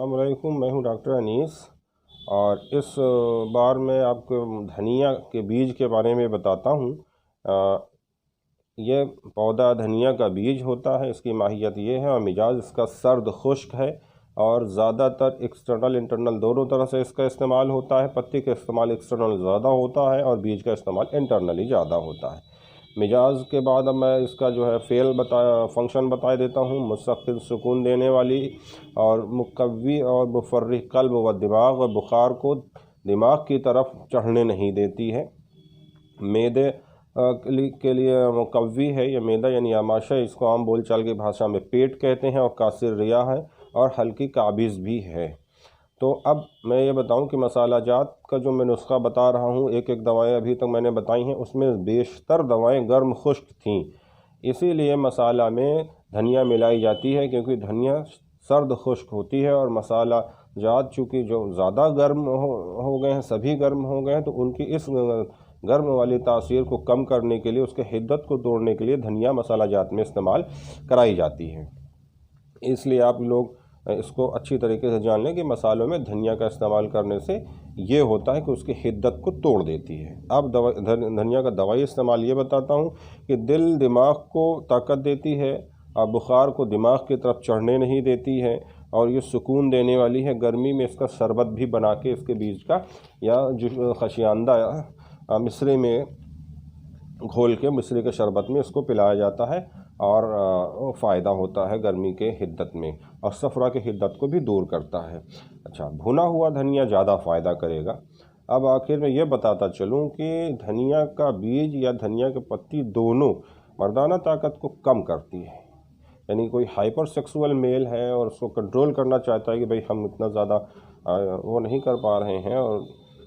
अस्सलाम वालेकुम, मैं हूं डॉक्टर अनीस और इस बार मैं आपको धनिया के बीज के बारे में बताता हूं। ये पौधा धनिया का बीज होता है। इसकी माहियत ये है और मिजाज इसका सर्द खुश्क है और ज़्यादातर एक्सटर्नल इंटरनल दोनों तरह से इसका इस्तेमाल होता है। पत्ती का इस्तेमाल एक्सटर्नल ज़्यादा होता है और बीज का इस्तेमाल इंटरनली ज़्यादा होता है। मिजाज के बाद अब मैं इसका जो है फंक्शन बता देता हूँ। मुस्तक़िल सुकून देने वाली और मुकव्वी और मुफर्रिह क़ल्ब व दिमाग और बुखार को दिमाग की तरफ चढ़ने नहीं देती है। मैदे के लिए मुकव्वी है। ये मैदा यानी आमाशय, इसको आम बोलचाल की भाषा में पेट कहते हैं और कासिर रिया है और हल्की काबिज़ भी है। तो अब मैं ये बताऊं कि मसाला जात का जो मैं नुस्खा बता रहा हूं, एक एक दवाएं अभी तक मैंने बताई हैं, उसमें बेशतर दवाएं गर्म खुश्क थीं। इसीलिए मसाला में धनिया मिलाई जाती है क्योंकि धनिया सर्द खुश्क होती है और मसाला जात चूँकि जो ज़्यादा गर्म हो गए हैं, सभी गर्म हो गए हैं, तो उनकी इस गर्म वाली तासीर को कम करने के लिए, उसके हिद्दत को तोड़ने के लिए धनिया मसाला जात में इस्तेमाल कराई जाती है। इसलिए आप लोग इसको अच्छी तरीके से जान लें कि मसालों में धनिया का इस्तेमाल करने से ये होता है कि उसकी हिद्दत को तोड़ देती है। अब धनिया का दवाई इस्तेमाल ये बताता हूँ कि दिल दिमाग को ताकत देती है और बुखार को दिमाग की तरफ चढ़ने नहीं देती है और ये सुकून देने वाली है। गर्मी में इसका शरबत भी बना के इसके बीज का या जो खशियांदा मिश्री में घोल के मिश्री के शरबत में इसको पिलाया जाता है और फ़ायदा होता है गर्मी के हिद्दत में और सफ़रा के हिद्दत को भी दूर करता है। अच्छा, भुना हुआ धनिया ज़्यादा फ़ायदा करेगा। अब आखिर में ये बताता चलूँ कि धनिया का बीज या धनिया के पत्ती दोनों मर्दाना ताकत को कम करती है। यानी कोई हाइपर सेक्सुअल मेल है और उसको कंट्रोल करना चाहता है कि भाई हम इतना ज़्यादा वो नहीं कर पा रहे हैं और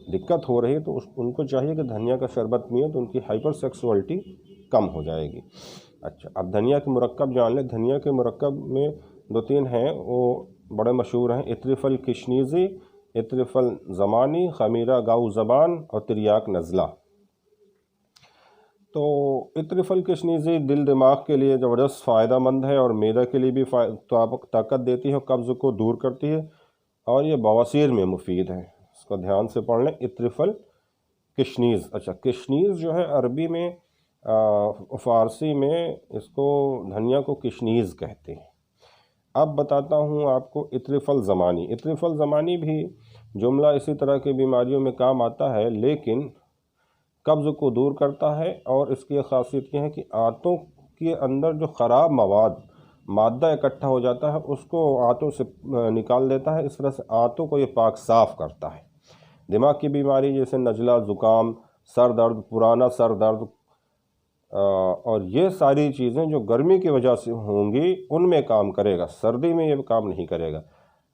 दिक्कत हो रही है, तो उनको चाहिए कि धनिया का शरबत पिए तो उनकी हाइपर सेक्सुअलिटी कम हो जाएगी। अच्छा, अब धनिया के मुरक्कब जान लें। धनिया के मुरक्कब में 2-3 हैं, वो बड़े मशहूर हैं। इत्रिफल किशनीज़ी, इत्रिफल ज़मानी, खमीरा गाऊ ज़बान और तिरियाक नज़ला। तो इत्रिफल किशनीज़ी दिल दिमाग के लिए ज़बरदस्त फ़ायदा मंद है और मैदा के लिए भी ताकत देती है, कब्ज़ को दूर करती है और ये बवासीर में मुफीद है। इसको ध्यान से पढ़ लें। इत्रिफल किशनीज़। अच्छा, किशनीज़ जो है अरबी में फ़ारसी में इसको धनिया को किशनीज़ कहते हैं। अब बताता हूँ आपको इत्रिफल ज़मानी। इत्रिफल ज़मानी भी जुमला इसी तरह की बीमारियों में काम आता है, लेकिन कब्ज़ को दूर करता है और इसकी ख़ासियत यह है कि आंतों के अंदर जो ख़राब मादा इकट्ठा हो जाता है उसको आंतों से निकाल देता है। इस तरह से आंतों को ये पाक साफ़ करता है। दिमाग की बीमारी जैसे नज़ला, ज़ुकाम, सर दर्द, पुराना सर दर्द और ये सारी चीज़ें जो गर्मी की वजह से होंगी उनमें काम करेगा, सर्दी में ये काम नहीं करेगा।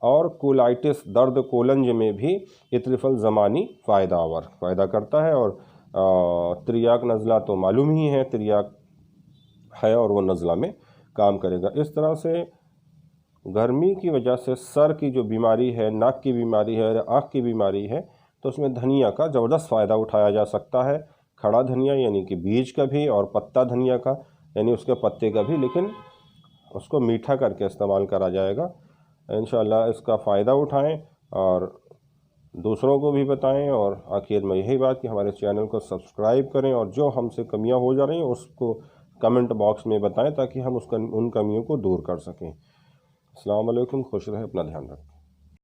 और कोलाइटिस, दर्द कोलंज में भी इत्रिफल ज़मानी फ़ायदा करता है। और तिरियाक नज़ला तो मालूम ही है, तिरियाक है और वो नज़ला में काम करेगा। इस तरह से गर्मी की वजह से सर की जो बीमारी है, नाक की बीमारी है, आँख की बीमारी है, तो उसमें धनिया का ज़बरदस्त फ़ायदा उठाया जा सकता है। खड़ा धनिया यानी कि बीज का भी और पत्ता धनिया का यानी उसके पत्ते का भी, लेकिन उसको मीठा करके इस्तेमाल करा जाएगा। इंशाअल्लाह इसका फ़ायदा उठाएं और दूसरों को भी बताएं। और आखिर में यही बात कि हमारे चैनल को सब्सक्राइब करें और जो हमसे कमियां हो जा रही हैं उसको कमेंट बॉक्स में बताएं ताकि हम उन कमियों को दूर कर सकें। अस्सलाम वालेकुम, खुश रहें, अपना ध्यान रखें।